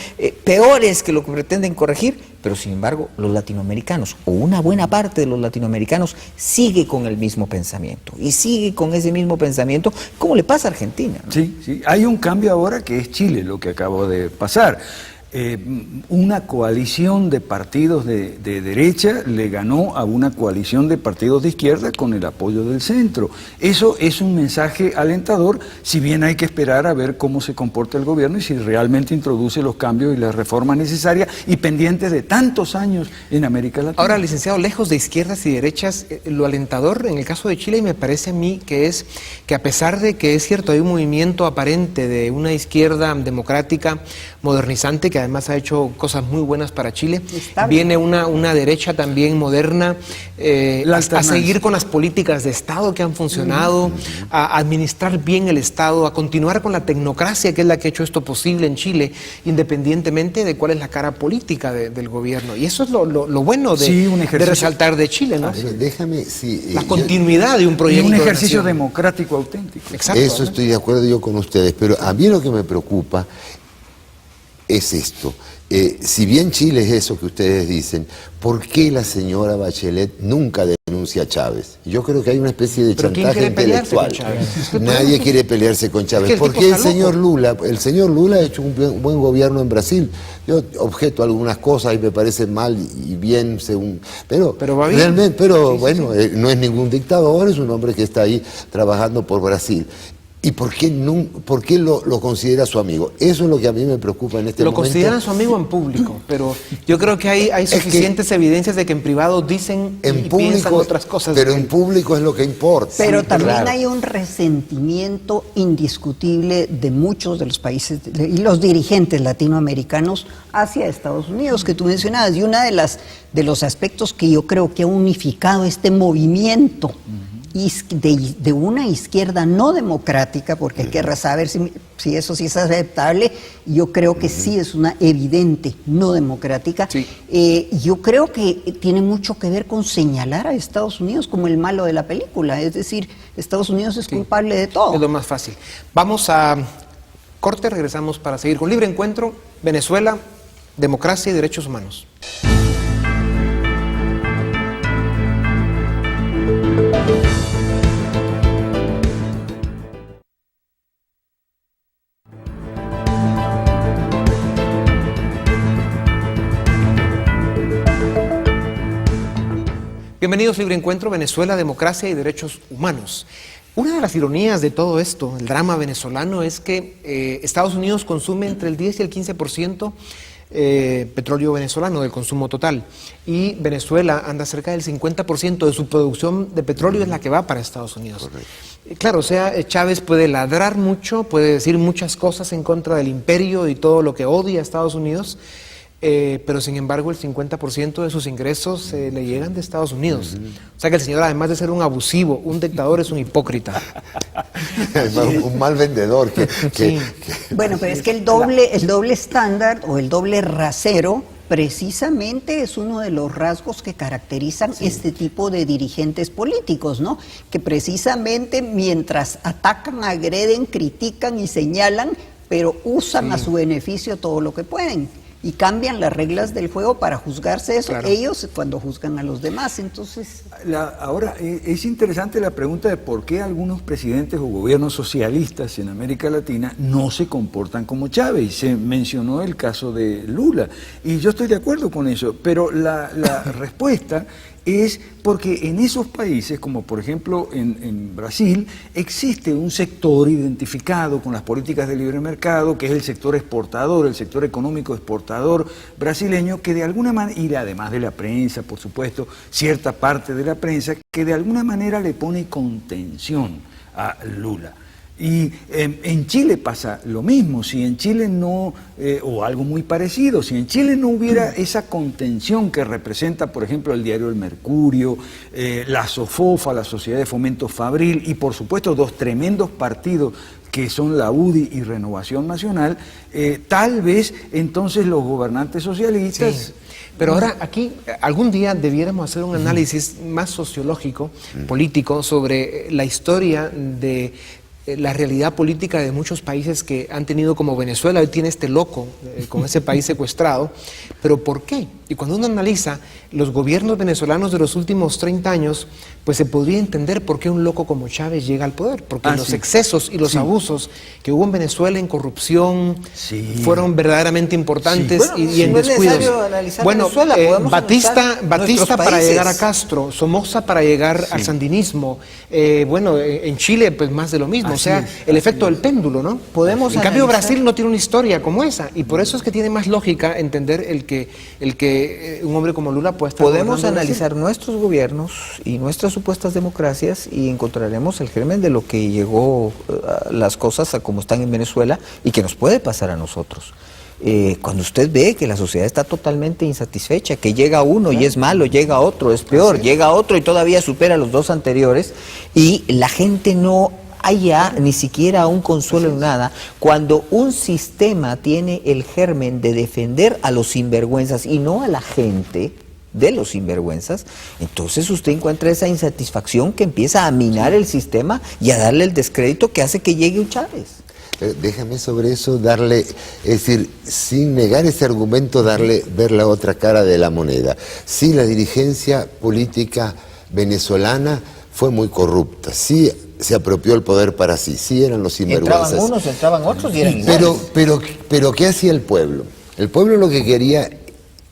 peores que lo que pretenden corregir, pero sin embargo los latinoamericanos, o una buena parte de los latinoamericanos, sigue con el mismo pensamiento, y sigue con ese mismo pensamiento, como le pasa a Argentina, ¿no? Sí, sí, hay un cambio ahora que es Chile, lo que acabó de pasar. Una coalición de partidos de derecha le ganó a una coalición de partidos de izquierda con el apoyo del centro. Eso es un mensaje alentador, si bien hay que esperar a ver cómo se comporta el gobierno y si realmente introduce los cambios y las reformas necesarias y pendientes de tantos años en América Latina. Ahora, licenciado, lejos de izquierdas y derechas, lo alentador en el caso de Chile, y me parece a mí que es que, a pesar de que es cierto, hay un movimiento aparente de una izquierda democrática modernizante que además ha hecho cosas muy buenas para Chile, viene una derecha también moderna a seguir con las políticas de Estado que han funcionado, a administrar bien el Estado, a continuar con la tecnocracia que es la que ha hecho esto posible en Chile, independientemente de cuál es la cara política del gobierno. Y eso es lo bueno de resaltar de Chile, ¿no? Déjame, la continuidad de un proyecto. Y un ejercicio democrático auténtico. Exacto, eso estoy de acuerdo yo con ustedes, pero a mí lo que me preocupa es esto. Si bien Chile es eso que ustedes dicen, ¿por qué la señora Bachelet nunca denuncia a Chávez? Yo creo que hay una especie de chantaje intelectual. Nadie quiere pelearse con Chávez. ¿Por qué el señor Lula? El señor Lula ha hecho un buen gobierno en Brasil. Yo objeto algunas cosas y me parecen mal y bien según... Pero va bien. Realmente, bueno, no es ningún dictador, es un hombre que está ahí trabajando por Brasil. ¿Y por qué lo considera su amigo? Eso es lo que a mí me preocupa en este momento. Lo consideran su amigo en público, pero yo creo que hay suficientes evidencias de que en privado dicen y piensan otras cosas. Pero en público es lo que importa. Pero también hay un resentimiento indiscutible de muchos de los países y los dirigentes latinoamericanos hacia Estados Unidos, que tú mencionabas. Y uno de los aspectos que yo creo que ha unificado este movimiento de una izquierda no democrática, porque hay que saber si eso sí es aceptable, yo creo que sí es una evidente no democrática. Yo creo que tiene mucho que ver con señalar a Estados Unidos como el malo de la película, es decir, Estados Unidos es culpable de todo. Es lo más fácil. Vamos a corte, regresamos para seguir con Libre Encuentro, Venezuela, democracia y derechos humanos. Bienvenidos a Libre Encuentro, Venezuela, democracia y derechos humanos. Una de las ironías de todo esto, el drama venezolano, es que Estados Unidos consume entre el 10 y el 15% petróleo venezolano del consumo total, y Venezuela anda cerca del 50% de su producción de petróleo es la que va para Estados Unidos. Claro, o sea, Chávez puede ladrar mucho, puede decir muchas cosas en contra del imperio y todo lo que odia a Estados Unidos, pero sin embargo el 50% de sus ingresos le llegan de Estados Unidos. O sea que el señor, además de ser un abusivo, un dictador, es un hipócrita. Un mal vendedor. Bueno, pero es que el doble estándar o el doble rasero precisamente es uno de los rasgos que caracterizan este tipo de dirigentes políticos, ¿no? Que precisamente mientras atacan, agreden, critican y señalan, pero usan a su beneficio todo lo que pueden. Y cambian las reglas del juego para juzgarse eso, ellos cuando juzgan a los demás. Entonces, ahora es interesante la pregunta de por qué algunos presidentes o gobiernos socialistas en América Latina no se comportan como Chávez. Se mencionó el caso de Lula y yo estoy de acuerdo con eso, pero la respuesta es porque en esos países, como por ejemplo en Brasil, existe un sector identificado con las políticas de libre mercado, que es el sector exportador, el sector económico exportador brasileño, que de alguna manera, y además de la prensa, por supuesto, cierta parte de la prensa, que de alguna manera le pone contención a Lula. Y en Chile pasa lo mismo. Si en Chile no, o algo muy parecido, si en Chile no hubiera esa contención que representa, por ejemplo, el diario El Mercurio, la SOFOFA, la Sociedad de Fomento Fabril, y por supuesto dos tremendos partidos que son la UDI y Renovación Nacional, tal vez entonces los gobernantes socialistas... Sí. Pero ahora aquí algún día debiéramos hacer un análisis más sociológico, político, sobre la historia de la realidad política de muchos países que han tenido, como Venezuela, hoy tiene este loco con ese país secuestrado. ¿Pero por qué? Y cuando uno analiza los gobiernos venezolanos de los últimos 30 años, pues se podría entender por qué un loco como Chávez llega al poder. Porque los excesos y los abusos que hubo en Venezuela en corrupción fueron verdaderamente importantes y en descuidos. Bueno, Batista para llegar a Castro, Somoza para llegar al sandinismo. Bueno, en Chile pues más de lo mismo. O sea, el efecto del péndulo, ¿no? En cambio, Brasil no tiene una historia como esa, y por eso es que tiene más lógica entender el que un hombre como Lula pueda estar... Podemos analizar nuestros gobiernos y nuestras supuestas democracias y encontraremos el germen de lo que llegó las cosas a como están en Venezuela y que nos puede pasar a nosotros. Cuando usted ve que la sociedad está totalmente insatisfecha, que llega uno y es malo, llega otro, es peor, llega otro y todavía supera a los dos anteriores, y la gente no haya ni siquiera un consuelo en nada, cuando un sistema tiene el germen de defender a los sinvergüenzas y no a la gente de los sinvergüenzas, entonces usted encuentra esa insatisfacción que empieza a minar el sistema y a darle el descrédito que hace que llegue un Chávez. Déjame sobre eso darle, es decir, sin negar ese argumento, ver la otra cara de la moneda. Sí, la dirigencia política venezolana fue muy corrupta, sí se apropió el poder para sí, sí eran los sinvergüenzas. Entraban unos, entraban otros y eran iguales. Pero ¿qué hacía el pueblo? El pueblo lo que quería,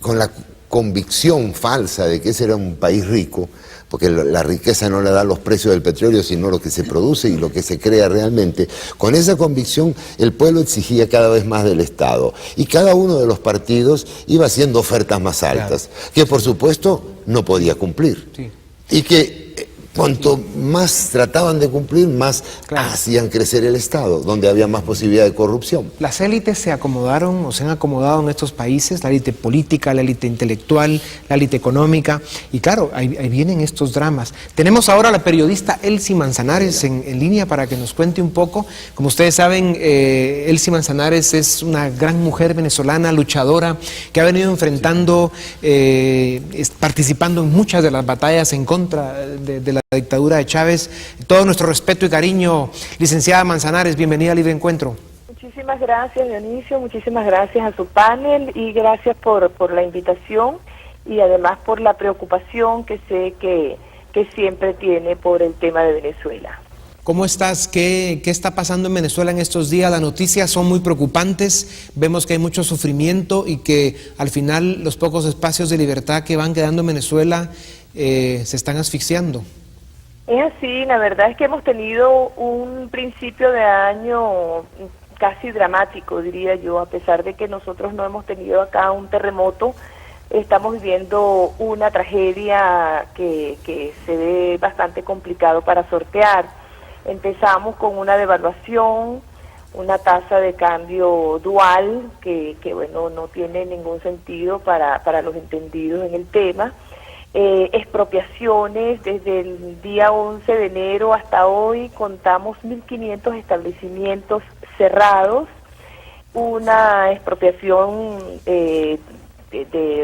con la convicción falsa de que ese era un país rico, porque la riqueza no le da los precios del petróleo, sino lo que se produce y lo que se crea realmente. Con esa convicción, el pueblo exigía cada vez más del Estado. Y cada uno de los partidos iba haciendo ofertas más altas, que por supuesto no podía cumplir. Sí. Y que cuanto más trataban de cumplir, más hacían crecer el Estado, donde había más posibilidad de corrupción. Las élites se acomodaron o se han acomodado en estos países, la élite política, la élite intelectual, la élite económica, y claro, ahí vienen estos dramas. Tenemos ahora a la periodista Elsie Manzanares en línea para que nos cuente un poco. Como ustedes saben, Elsie Manzanares es una gran mujer venezolana, luchadora, que ha venido enfrentando, participando en muchas de las batallas en contra de la dictadura de Chávez. Todo nuestro respeto y cariño, licenciada Manzanares, bienvenida a Libre Encuentro. Muchísimas gracias, Dionisio, muchísimas gracias a su panel y gracias por la invitación y además por la preocupación que sé que siempre tiene por el tema de Venezuela. ¿Cómo estás? ¿Qué está pasando en Venezuela en estos días? Las noticias son muy preocupantes, vemos que hay mucho sufrimiento y que al final los pocos espacios de libertad que van quedando en Venezuela se están asfixiando. Es así, la verdad es que hemos tenido un principio de año casi dramático, diría yo, a pesar de que nosotros no hemos tenido acá un terremoto, estamos viviendo una tragedia que se ve bastante complicado para sortear. Empezamos con una devaluación, una tasa de cambio dual que bueno, no tiene ningún sentido para los entendidos en el tema. Expropiaciones, desde el día 11 de enero hasta hoy contamos 1.500 establecimientos cerrados, una expropiación de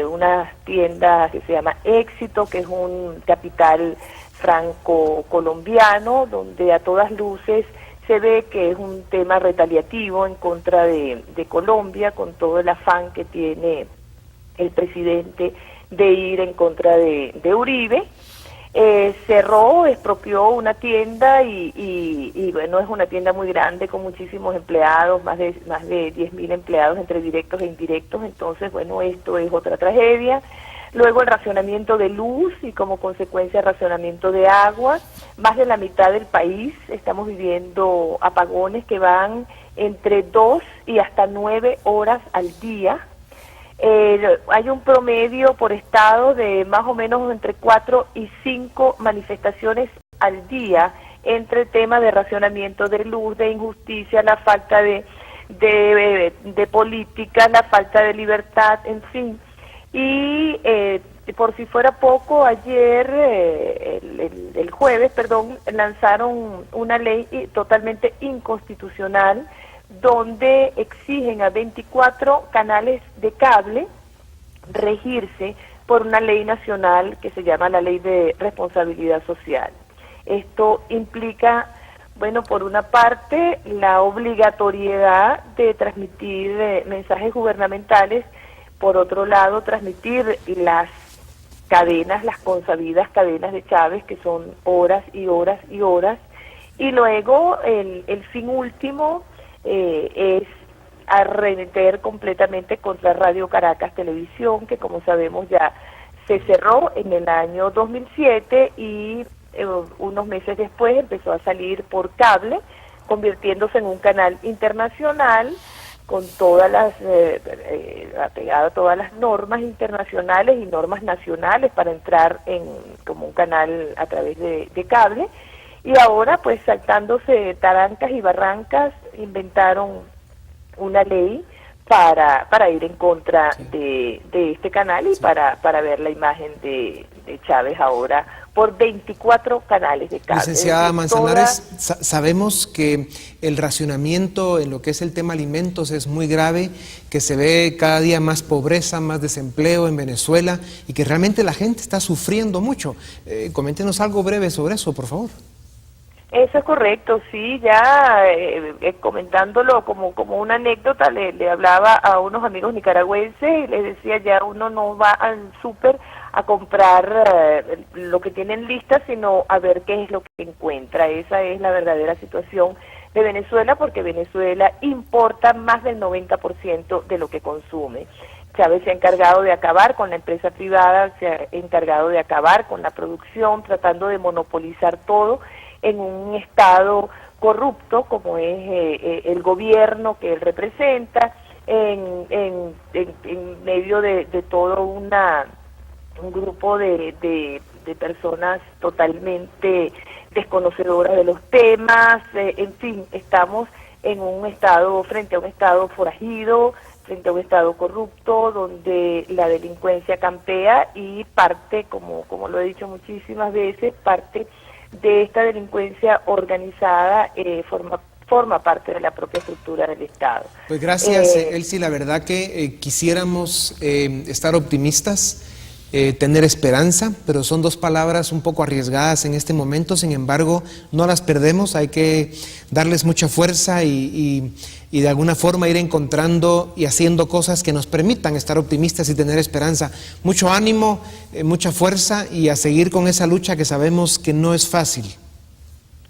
una tienda que se llama Éxito, que es un capital franco-colombiano, donde a todas luces se ve que es un tema retaliativo en contra de Colombia, con todo el afán que tiene el presidente de ir en contra de Uribe. Cerró, expropió una tienda y bueno, es una tienda muy grande con muchísimos empleados, más de 10.000 empleados entre directos e indirectos. Entonces, bueno, esto es otra tragedia. Luego el racionamiento de luz y como consecuencia el racionamiento de agua. Más de la mitad del país estamos viviendo apagones que van entre 2 y hasta 9 horas al día. Hay un promedio por estado de más o menos entre 4 y 5 manifestaciones al día entre temas de racionamiento de luz, de injusticia, la falta de política, la falta de libertad, en fin. Y por si fuera poco, ayer, el jueves, lanzaron una ley totalmente inconstitucional donde exigen a 24 canales de cable regirse por una ley nacional que se llama la Ley de Responsabilidad Social. Esto implica, bueno, por una parte, la obligatoriedad de transmitir mensajes gubernamentales, por otro lado, transmitir las cadenas, las consabidas cadenas de Chávez, que son horas y horas y horas, y luego el fin último es arremeter completamente contra Radio Caracas Televisión, que como sabemos ya se cerró en el año 2007 y unos meses después empezó a salir por cable, convirtiéndose en un canal internacional con todas las apegado a todas las normas internacionales y normas nacionales para entrar como un canal a través de cable. Y ahora, pues saltándose tarancas y barrancas, inventaron una ley para ir en contra de este canal y para ver la imagen de Chávez ahora por 24 canales de cable. Licenciada Manzanares, sabemos que el racionamiento en lo que es el tema alimentos es muy grave, que se ve cada día más pobreza, más desempleo en Venezuela y que realmente la gente está sufriendo mucho. Coméntenos algo breve sobre eso, por favor. Eso es correcto, sí, ya comentándolo como una anécdota, le hablaba a unos amigos nicaragüenses y les decía, ya uno no va al súper a comprar lo que tienen lista, sino a ver qué es lo que encuentra. Esa es la verdadera situación de Venezuela, porque Venezuela importa más del 90% de lo que consume. Chávez se ha encargado de acabar con la empresa privada, se ha encargado de acabar con la producción, tratando de monopolizar todo en un estado corrupto como es el gobierno que él representa, en medio de todo un grupo de personas totalmente desconocedoras de los temas. En fin, estamos en un estado, frente a un estado forajido, frente a un estado corrupto, donde la delincuencia campea y parte, como lo he dicho muchísimas veces, parte de esta delincuencia organizada forma parte de la propia estructura del Estado. Pues gracias, Elsie, la verdad que quisiéramos estar optimistas, tener esperanza, pero son dos palabras un poco arriesgadas en este momento. Sin embargo, no las perdemos, hay que darles mucha fuerza y de alguna forma ir encontrando y haciendo cosas que nos permitan estar optimistas y tener esperanza. Mucho ánimo, mucha fuerza y a seguir con esa lucha que sabemos que no es fácil.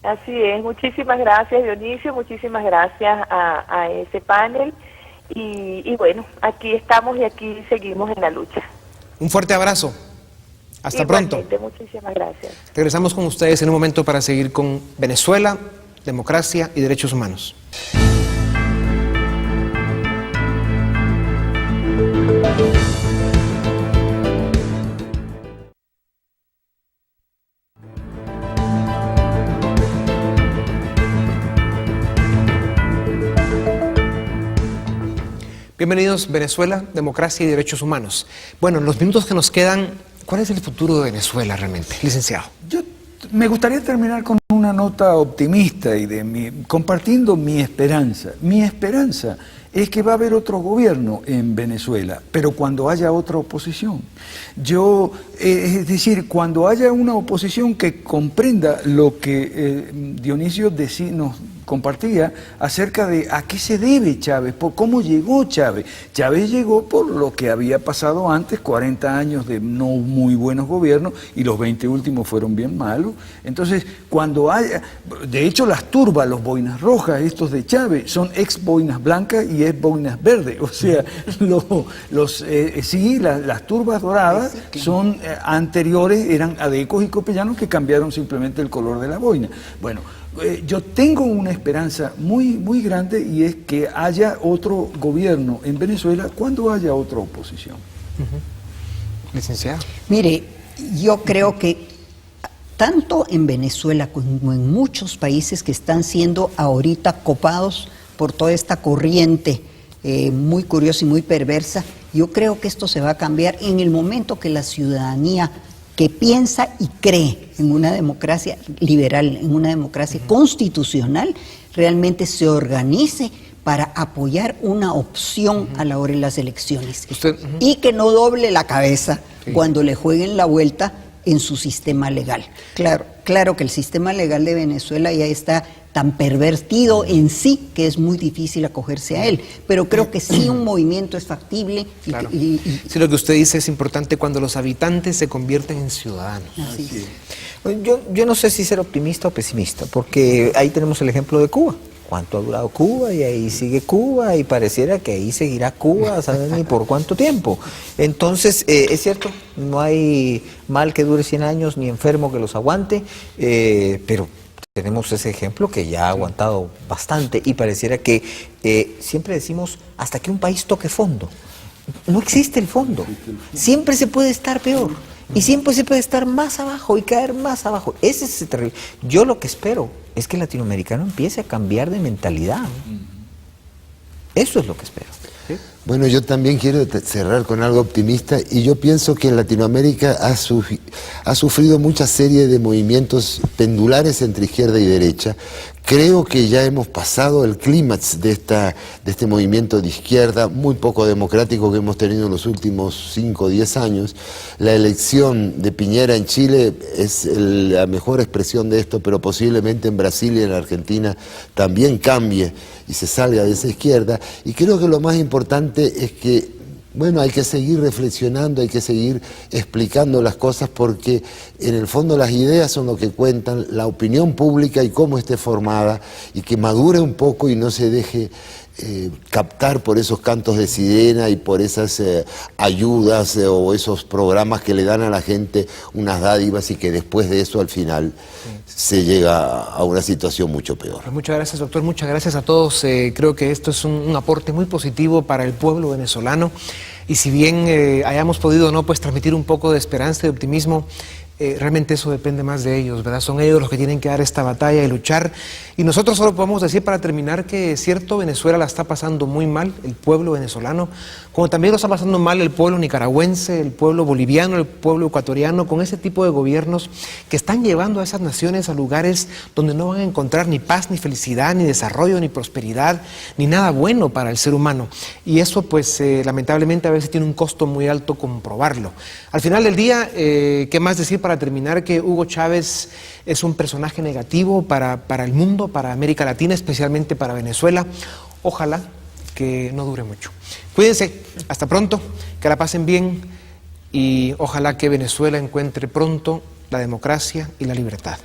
Así es, muchísimas gracias, Dionisio, muchísimas gracias a ese panel y bueno, aquí estamos y aquí seguimos en la lucha. Un fuerte abrazo. Hasta pronto. Muchísimas gracias. Regresamos con ustedes en un momento para seguir con Venezuela, democracia y derechos humanos. Bienvenidos, Venezuela, democracia y derechos humanos. Bueno, en los minutos que nos quedan, ¿cuál es el futuro de Venezuela realmente, licenciado? Yo me gustaría terminar con una nota optimista y compartiendo mi esperanza. Mi esperanza es que va a haber otro gobierno en Venezuela, pero cuando haya otra oposición. Es decir, cuando haya una oposición que comprenda lo que Dionisio nos compartía acerca de a qué se debe Chávez, por cómo llegó Chávez. Chávez llegó por lo que había pasado antes, 40 años de no muy buenos gobiernos y los 20 últimos fueron bien malos. Entonces, cuando haya, de hecho las turbas, los boinas rojas, estos de Chávez, son ex boinas blancas y ex boinas verdes, o sea, las turbas doradas son anteriores, eran adecos y copellanos que cambiaron simplemente el color de la boina. Bueno, yo tengo una esperanza muy, muy grande y es que haya otro gobierno en Venezuela cuando haya otra oposición. Licenciada. Mire, yo creo que tanto en Venezuela como en muchos países que están siendo ahorita copados por toda esta corriente muy curiosa y muy perversa. Yo creo que esto se va a cambiar en el momento que la ciudadanía que piensa y cree en una democracia liberal, en una democracia constitucional, realmente se organice para apoyar una opción a la hora de las elecciones. Y que no doble la cabeza cuando le jueguen la vuelta en su sistema legal. Claro que el sistema legal de Venezuela ya está tan pervertido en sí que es muy difícil acogerse a él, pero creo que sí un movimiento es factible. Claro. Sí, lo que usted dice es importante cuando los habitantes se convierten en ciudadanos. Así es. Yo no sé si ser optimista o pesimista, porque ahí tenemos el ejemplo de Cuba. ¿Cuánto ha durado Cuba? Y ahí sigue Cuba y pareciera que ahí seguirá Cuba, ¿saben ni por cuánto tiempo? Entonces, es cierto, no hay mal que dure 100 años ni enfermo que los aguante, pero tenemos ese ejemplo que ya ha aguantado bastante y pareciera que siempre decimos hasta que un país toque fondo. No existe el fondo, siempre se puede estar peor. Y siempre se puede estar más abajo y caer más abajo. Ese es terrible. Yo lo que espero es que el latinoamericano empiece a cambiar de mentalidad. Eso es lo que espero. ¿Sí? Bueno, yo también quiero cerrar con algo optimista y yo pienso que en Latinoamérica ha sufrido mucha serie de movimientos pendulares entre izquierda y derecha. Creo que ya hemos pasado el clímax de este movimiento de izquierda muy poco democrático que hemos tenido en los últimos 5 o 10 años. La elección de Piñera en Chile es la mejor expresión de esto, pero posiblemente en Brasil y en Argentina también cambie y se salga de esa izquierda. Y creo que lo más importante es que, bueno, hay que seguir reflexionando, hay que seguir explicando las cosas porque en el fondo las ideas son lo que cuentan, la opinión pública y cómo esté formada y que madure un poco y no se deje captar por esos cantos de sirena y por esas ayudas o esos programas que le dan a la gente unas dádivas y que después de eso al final se llega a una situación mucho peor. Pues muchas gracias, doctor, muchas gracias a todos. Creo que esto es un aporte muy positivo para el pueblo venezolano y si bien hayamos podido no pues transmitir un poco de esperanza y de optimismo, realmente eso depende más de ellos, ¿verdad? Son ellos los que tienen que dar esta batalla y luchar. Y nosotros solo podemos decir para terminar que es cierto, Venezuela la está pasando muy mal, el pueblo venezolano, como también lo está pasando mal el pueblo nicaragüense, el pueblo boliviano, el pueblo ecuatoriano, con ese tipo de gobiernos que están llevando a esas naciones a lugares donde no van a encontrar ni paz, ni felicidad, ni desarrollo, ni prosperidad, ni nada bueno para el ser humano. Y eso pues lamentablemente a veces tiene un costo muy alto comprobarlo. Al final del día, ¿qué más decir para terminar? Que Hugo Chávez es un personaje negativo para el mundo, para América Latina, especialmente para Venezuela. Ojalá que no dure mucho. Cuídense, hasta pronto, que la pasen bien y ojalá que Venezuela encuentre pronto la democracia y la libertad.